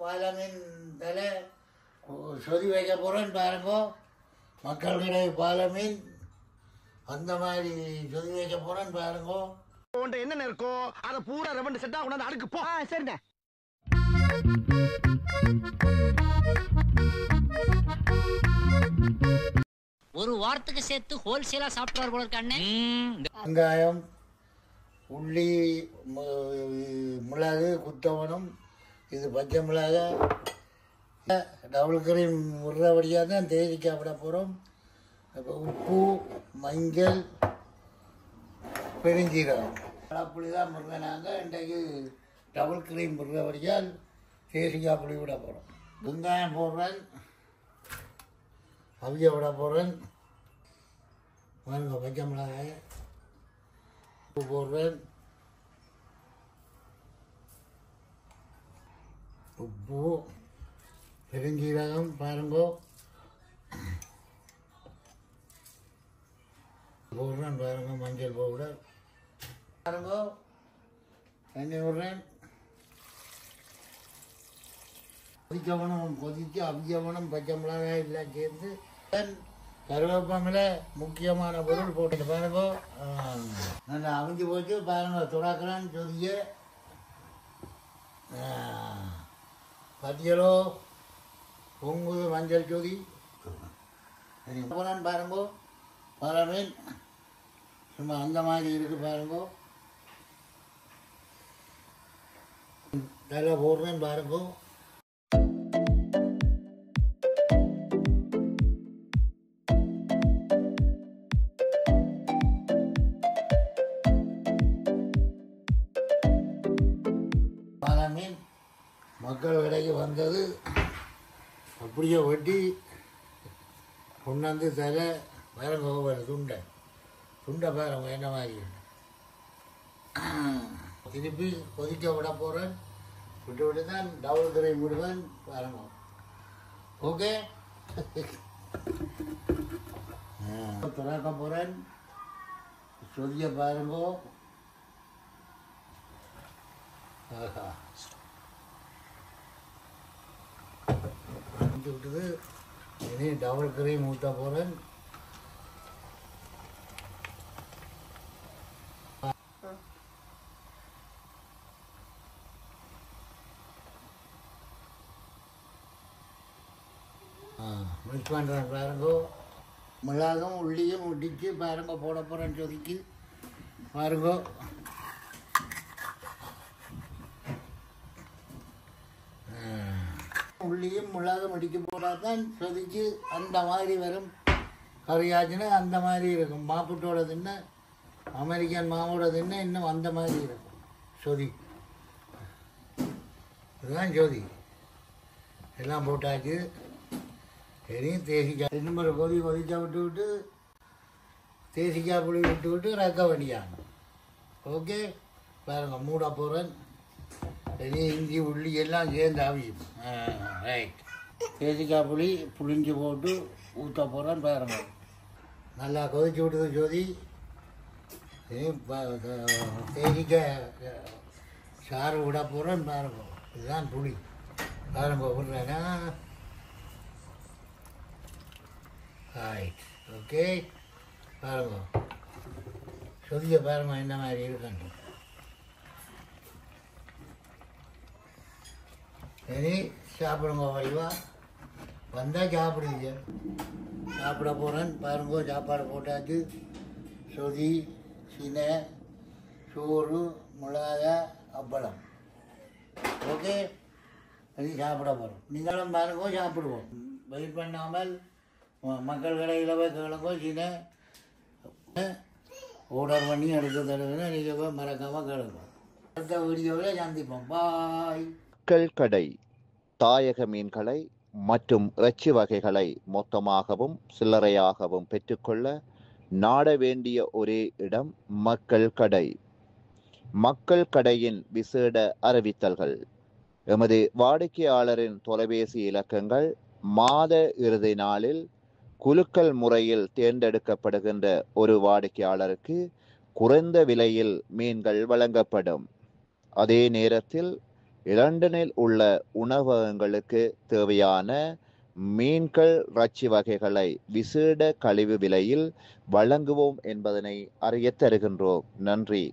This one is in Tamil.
பாலமீன் தலை சொதி வைக்க போகிறேன்னு பாருங்கோ. மக்கள் கடை பாலமீன் அந்த மாதிரி சொதி வைக்க போகிறேன்னு பாருங்கோ. என்ன இருக்கோ அதை பூரா ரெவண்டு செட்டா கொண்டாந்து அடுக்கு போ. சரிண்ணே. ஒரு வாரத்துக்கு சேர்த்து ஹோல்சேலா சாப்பிட்டு போல இருக்கானே. வெங்காயம், உள்ளி, மிளகு, குத்தவனம், இது பச்சை மிளகாய், டபுள் கிரீம் முறைப்படியாக தான் தேடி சாப்பிட போகிறோம். இப்போ உப்பு, மஞ்சள், பெருஞ்சீரகம், புளி தான் முருங்கினாங்க. இன்றைக்கு டபுள் கிரீம் முறைப்படியால் தேசிக்காய் புளி விட போகிறோம். வெங்காயம் போடுறேன், அவிய விட போகிறேன். பாருங்க பச்சை மிளகாய், உப்பு போடுறேன், உப்பு, பெருஞ்சீரகம் பாருங்கோ போடுறேன். பாருங்க மஞ்சள் பவுடர் பாருங்கோ, தண்ணி விடுறேன். கொதிச்சு அவியவனம் பச்சை மிளகாய் எல்லாம் சேர்ந்து கருவேப்பமில் முக்கியமான பொருள் போட்டு பாருங்க. நல்லா அவிஞ்சு போச்சு பாருங்க. துறாக்கலான்னு சொதிய பத்தியலோ பொங்குது மஞ்சள் சொதி போனான்னு பாருங்கோ. பாலமீன் சும்மா அந்த மாதிரி இருக்கு பாருங்கோ. தலை போடுறேன்னு பாருங்கோ. பாலமீன் மக்கள் கடைக்கு வந்தது அப்படியே வெட்டி கொண்டாந்து தலை பாருங்க. ஒவ்வொரு துண்டை பாருங்க என்ன மாதிரி. திருப்பி கொதிக்க விட போகிறேன். விட்டு தான் டபுள் கிரீம் விடுவேன் பாருங்க. ஓகே துறக்க போகிறேன். சொதிய பாருங்கோ. ஆஹா விட்டுது. இனி டபுள் கிரீம் ஊற்ற போகிறேன். மிக்ஸ் பண்ணுறேன் பாருங்கோ. மிளகும் உள்ளியும் இடிச்சு பாருங்க போட போகிறேன்னு சொதிக்கு பாருங்கோ. உள்ளியும் மிளகும் இடிக்க போட்டால் தான் சொதிச்சு அந்த மாதிரி வரும். கறியாச்சுன்னா அந்த மாதிரி இருக்கும். மாப்புட்டோட தின்ன அமெரிக்கன் மாவோட தின்ன இன்னும் அந்த மாதிரி இருக்கும் சொதி. இதுதான் சொதி. எல்லாம் போட்டாச்சு. சரி தேசிக்காய் இன்னும் ஒரு கொதிச்சா விட்டு தேசிக்காய் புளி விட்டு ரக்க வேண்டியாங்க. ஓகே பாருங்க மூட போகிறேன். சரி இஞ்சி உள்ளி எல்லாம் சேர்ந்து அவியும். ரைட் தேசிக்காய் புளி புளிஞ்சு போட்டு ஊற்ற போகிறேன் பாருங்க. நல்லா கொதிச்சு விட்டுது ஜோதி. தேசிக்காய் சாறு விட போகிறேன் பாருங்க. இதுதான் புளி பாருங்க விடுறேன்னா. ரைட் ஓகே பாருங்க. சொதிய பாருங்க இந்த மாதிரி இருக்கணும். சரி சாப்பிடுங்க. வழிவா வந்தால் சாப்பிடுங்க. சாப்பிட போகிறேன் பாருங்க. சாப்பாடு போட்டாச்சு. சொதி, சினை, சோறு, மிளகாய், அப்பளம். ஓகே அது சாப்பிட போகிறோம். நீங்களும் பாருங்க சாப்பிடுவோம். வெயிட் பண்ணாமல் மக்கள் கடையில் போய் கேளுங்கோ. சினை ஆர்டர் பண்ணி எடுத்து தருவேன். நீங்கள் போய் மறக்காமல் கேளுங்க. அடுத்த வீடியோவில் சந்திப்போம். பாய். மக்கள் கடை தாயக மீன்களை மற்றும் இறைச்சி வகைகளை மொத்தமாகவும் சில்லறையாகவும் பெற்றுக்கொள்ள நாட வேண்டிய ஒரே இடம் மக்கள் கடை. மக்கள் கடையின் விசேட அறிவித்தல்கள். எமது வாடிக்கையாளரின் தொலைபேசி இலக்கங்கள் மாத இறுதி நாளில் குலுக்கல் முறையில் தேர்ந்தெடுக்கப்படுகின்ற ஒரு வாடிக்கையாளருக்கு குறைந்த விலையில் மீன்கள் வழங்கப்படும். அதே நேரத்தில் லண்டனில் உள்ள உணவகங்களுக்கு தேவையான மீன்கள் இறைச்சி வகைகளை விசேட கழிவு விலையில் வழங்குவோம் என்பதனை அறியத் தருகின்றோம். நன்றி.